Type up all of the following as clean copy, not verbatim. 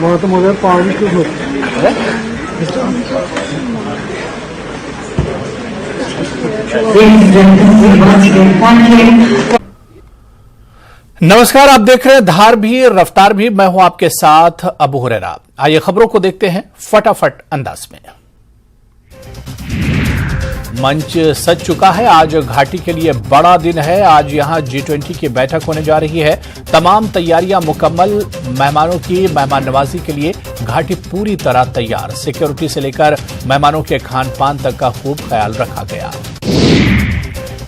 वहाँ तो मुझे पानी क्यों नमस्कार, आप देख रहे हैं धार भी रफ्तार भी। मैं हूं आपके साथ अबू हुरैरा। आइए खबरों को देखते हैं फटाफट अंदाज में। मंच सज चुका है। आज घाटी के लिए बड़ा दिन है। आज यहां G20 की बैठक होने जा रही है। तमाम तैयारियां मुकम्मल। मेहमानों की मेहमान नवाजी के लिए घाटी पूरी तरह तैयार। सिक्योरिटी से लेकर मेहमानों के खान पान तक का खूब ख्याल रखा गया।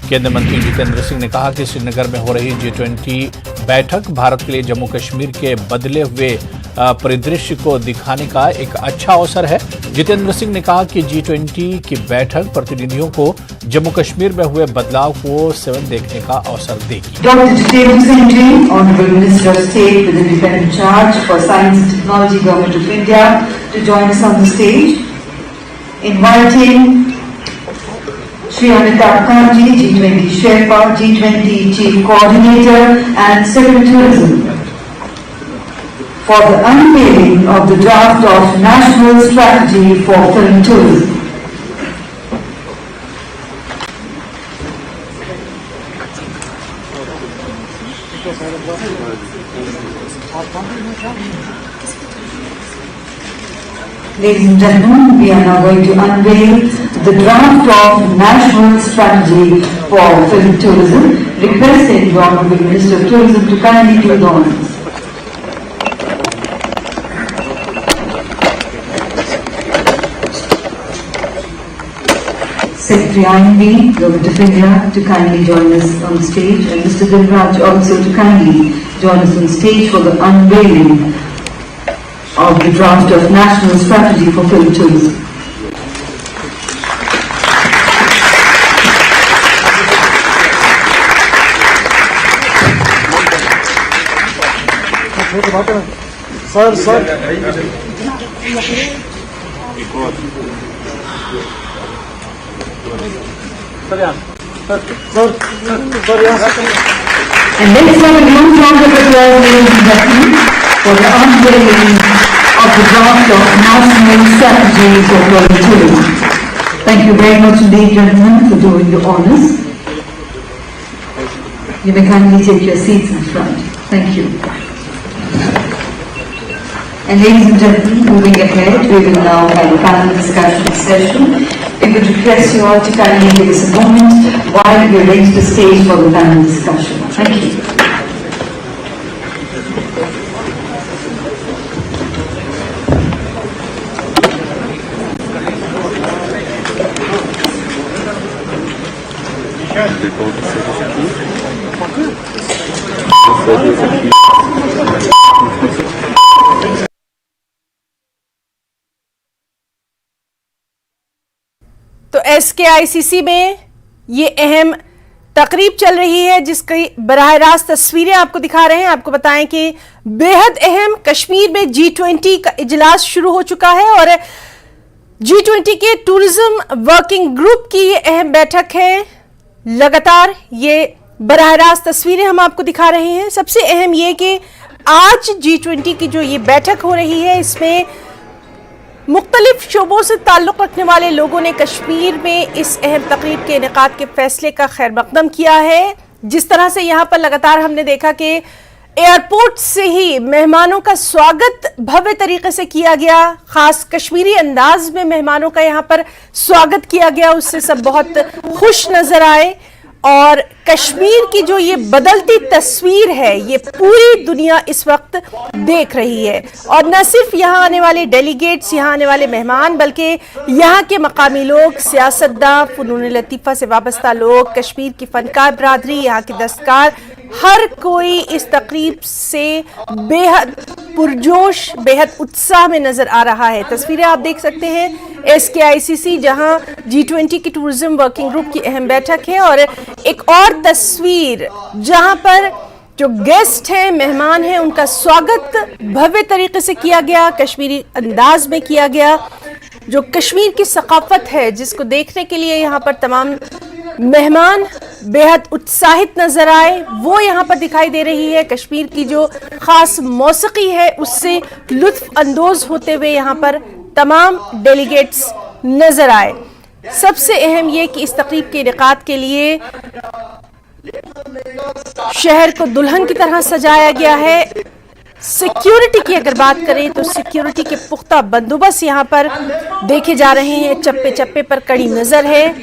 केंद्रीय मंत्री जितेंद्र सिंह ने कहा कि श्रीनगर में हो रही G20 बैठक भारत के लिए जम्मू कश्मीर के बदले हुए परिदृश्य को दिखाने का एक अच्छा अवसर है। जितेंद्र सिंह ने कहा कि G20 की बैठक प्रतिनिधियों को जम्मू कश्मीर में हुए बदलाव को स्वयं देखने का अवसर देगी। Doctor Jitendra Singh ji, honourable minister of state with independent charge for science and technology, government of India, to join us on the stage, inviting Shri Amitabh Kanji, G20 Sherpa, G20 Chief Coordinator and Secretary Tourism, for the unveiling of the draft of National Strategy for Film Tourism. Ladies and gentlemen, we are now going to unveil the draft of National Strategy for Film Tourism, requesting the Honorable Minister of Tourism to kindly do the honors. Secretary INB, Government of India, to kindly join us on the stage, and Mr. Dilraj also to kindly join us on stage for the unveiling of the draft of National Strategy for Film Tourism. And let's have a long round of applause, ladies and gentlemen, for the unveiling of the draft of National Strategy for Film Tourism. Thank you very much indeed, gentlemen, for doing the honours. You may kindly take your seats in front. Thank you. And ladies and gentlemen, moving ahead, we will now have a panel discussion session. We would request you all to kindly give us a moment while we arrange the stage for the panel discussion. Thank you. तो SKICC में ये अहम तकरीब चल रही है जिसकी बराह रास्त तस्वीरें आपको दिखा रहे हैं। आपको बताएं कि बेहद अहम कश्मीर में G20 का इजलास शुरू हो चुका है और G20 के टूरिज्म वर्किंग ग्रुप की ये अहम बैठक है। लगातार ये बराह रास्त तस्वीरें हम आपको दिखा रहे हैं। सबसे अहम ये कि आज G20 की जो ये बैठक हो रही है, इसमें मुख्तलिफ शोबों से ताल्लुक़ रखने वाले लोगों ने कश्मीर में इस अहम तकरीब के इनेकाद के फैसले का खैर मकदम किया है। जिस तरह से यहाँ पर लगातार हमने देखा कि एयरपोर्ट से ही मेहमानों का स्वागत भव्य तरीके से किया गया, खास कश्मीरी अंदाज में मेहमानों का यहाँ पर स्वागत किया गया, उससे सब बहुत खुश नजर आए। और कश्मीर की जो ये बदलती तस्वीर है ये पूरी दुनिया इस वक्त देख रही है। और न सिर्फ यहाँ आने वाले डेलीगेट्स, यहाँ आने वाले मेहमान, बल्कि यहाँ के मकामी लोग, सियासतदान, फ़नून लतीफ़ा से वाबस्ता लोग, कश्मीर की फ़नकार बरादरी, यहाँ के दस्तकार, हर कोई इस तकरीब से बेहद पुरजोश, बेहद उत्साह में नजर आ रहा है। तस्वीरें आप देख सकते हैं SKICC, जहां G20 की टूरिज्म वर्किंग ग्रुप की अहम बैठक है, और एक और तस्वीर जहां पर जो गेस्ट हैं, मेहमान हैं, उनका स्वागत भव्य तरीके से किया गया, कश्मीरी अंदाज में किया गया। जो कश्मीर की सकाफत है जिसको देखने के लिए यहाँ पर तमाम मेहमान बेहद उत्साहित नजर आए वो यहाँ पर दिखाई दे रही है। कश्मीर की जो खास मौसीकी है उससे लुत्फ अंदोज होते हुए यहाँ पर तमाम डेलीगेट्स नजर आए। सबसे अहम ये कि इस तकरीब के इनेकाद के लिए शहर को दुल्हन की तरह सजाया गया है। सिक्योरिटी की अगर बात करें तो सिक्योरिटी के पुख्ता बंदोबस्त यहाँ पर देखे जा रहे हैं। चप्पे चप्पे पर कड़ी नजर है।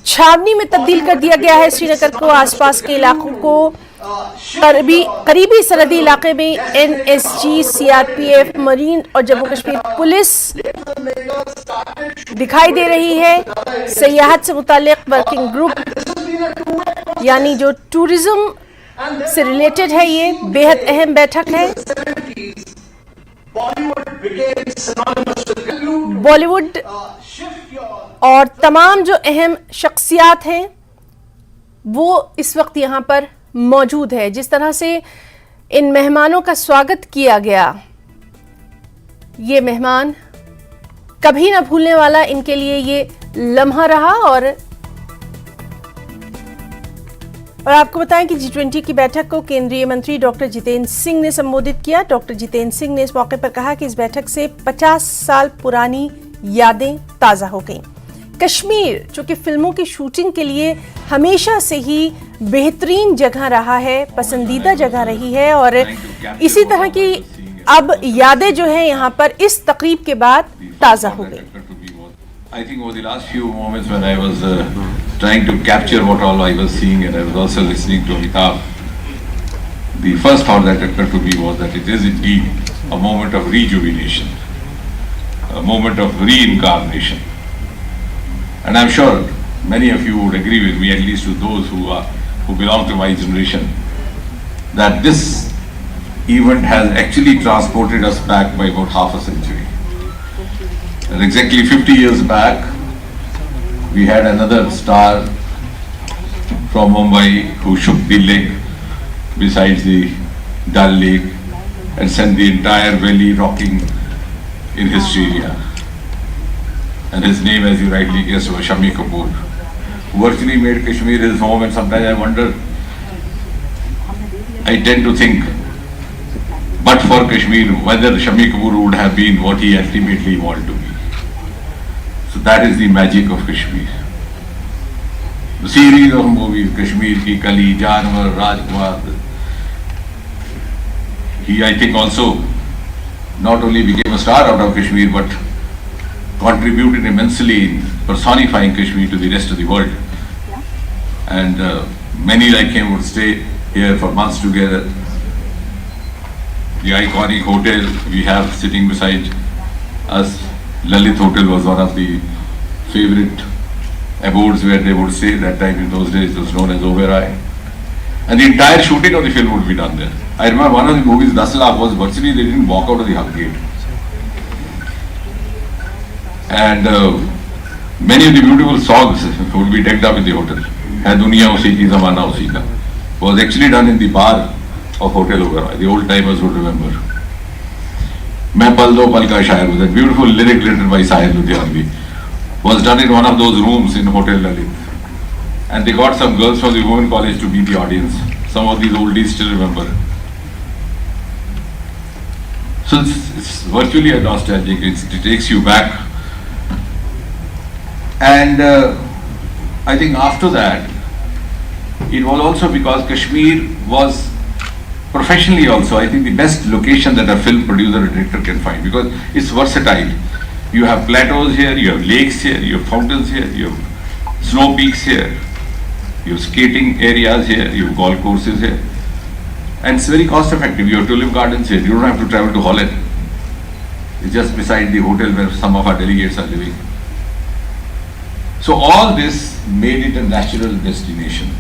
छावनी में तब्दील कर दिया गया है श्रीनगर को। आसपास के इलाकों को करीबी सरहदी इलाके में NSG, CRPF, मरीन और जम्मू कश्मीर पुलिस दिखाई दे रही है। सयाहत से मुतालिक वर्किंग ग्रुप यानी जो टूरिज्म से रिलेटेड है, ये बेहद अहम बैठक है। बॉलीवुड और तमाम जो अहम शख्सियात हैं वो इस वक्त यहाँ पर मौजूद है। जिस तरह से इन मेहमानों का स्वागत किया गया, ये मेहमान कभी ना भूलने वाला इनके लिए ये लम्हा रहा। और आपको बताएं कि G20 की बैठक को केंद्रीय मंत्री डॉक्टर जितेंद्र सिंह ने संबोधित किया। डॉक्टर जितेंद्र सिंह ने इस मौके पर कहा कि इस बैठक से 50 साल पुरानी यादें ताज़ा हो गईं। कश्मीर जो कि फिल्मों की शूटिंग के लिए हमेशा से ही बेहतरीन जगह रहा है, पसंदीदा जगह रही है और इसी तरह की अब यादें जो है यहाँ पर इस तकरीब के बाद ताज़ा हो गई। I think over the last few moments when I was trying to capture what all I was seeing and I was also listening to Amitabh, the first thought that occurred to me was that it is indeed a moment of rejuvenation, a moment of reincarnation. And I'm sure many of you would agree with me, at least to those who belong to my generation, that this event has actually transported us back by about half a century. And exactly 50 years back, we had another star from Mumbai who shook the lake besides the Dal Lake and sent the entire valley rocking in hysteria. And his name, as you rightly guessed, was Shami Kapoor, who virtually made Kashmir his home. And sometimes I wonder, I tend to think, but for Kashmir, whether Shami Kapoor would have been what he ultimately wanted to be. So that is the magic of Kashmir. The series of movies, Kashmir Ki Kali, Janwar, Rajkumar, he I think also not only became a star out of Kashmir but contributed immensely in personifying Kashmir to the rest of the world. And many like him would stay here for months together. The iconic hotel we have sitting beside us, Lalit Hotel, was one of the favorite abodes where they would stay. That time in those days it was known as Oberoi. And the entire shooting of the film would be done there. I remember one of the movies, 10 Lakh, was virtually they didn't walk out of the hub gate. And many of the beautiful songs would be decked up in the hotel. Hai Duniya Usi Ki Zamana Usi Ka was actually done in the bar of Hotel Oberoi. The old timers would remember. Main Pal Do Pal Ka Shair, was a beautiful lyric written by Sahil Ludhianvi, was done in one of those rooms in Hotel Lalit. And they got some girls from the women college to be the audience. Some of these oldies still remember. So it's virtually a nostalgic, it takes you back. And I think after that, it was also because Kashmir was professionally also, I think, the best location that a film producer or director can find, because it's versatile. You have plateaus here, you have lakes here, you have fountains here, you have snow peaks here, you have skating areas here, you have golf courses here. And it's very cost effective. You have tulip gardens here, you don't have to travel to Holland. It's just beside the hotel where some of our delegates are living. So all this made it a natural destination.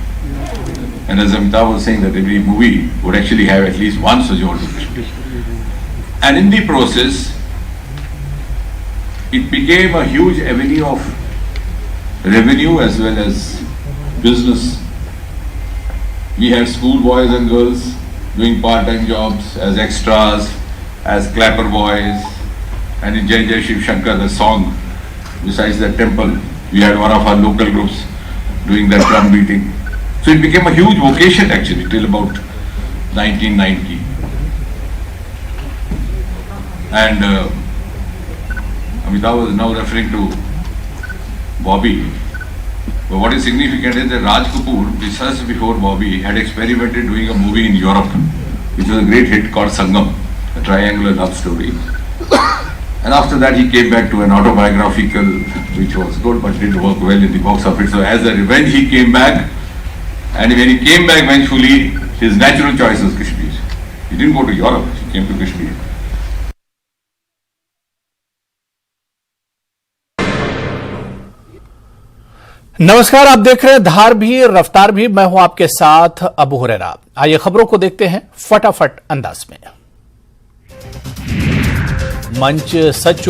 And as Amitabh was saying, that every movie would actually have at least one sojourn to Kashmir. And in the process, it became a huge avenue of revenue as well as business. We had school boys and girls doing part-time jobs as extras, as clapper boys, and in Jai Jai Shiv Shankar, the song, besides the temple, we had one of our local groups doing that drum beating. So it became a huge vocation actually till about 1990. And Amitabh was now referring to Bobby. But what is significant is that Raj Kapoor, just before Bobby, had experimented doing a movie in Europe, which was a great hit called Sangam, a triangular love story. And after that he came back to an autobiographical, which was good but didn't work well in the box office. So as a revenge he came back, and when he came back vengefully, his natural choice was Kashmir. He didn't go to Europe, he came to Kashmir. नमस्कार, आप देख रहे हैं धार भी रफ्तार भी। मैं हूं आपके साथ अबू हुरैरा। आइए खबरों को देखते हैं फटाफट अंदाज में। मंच सच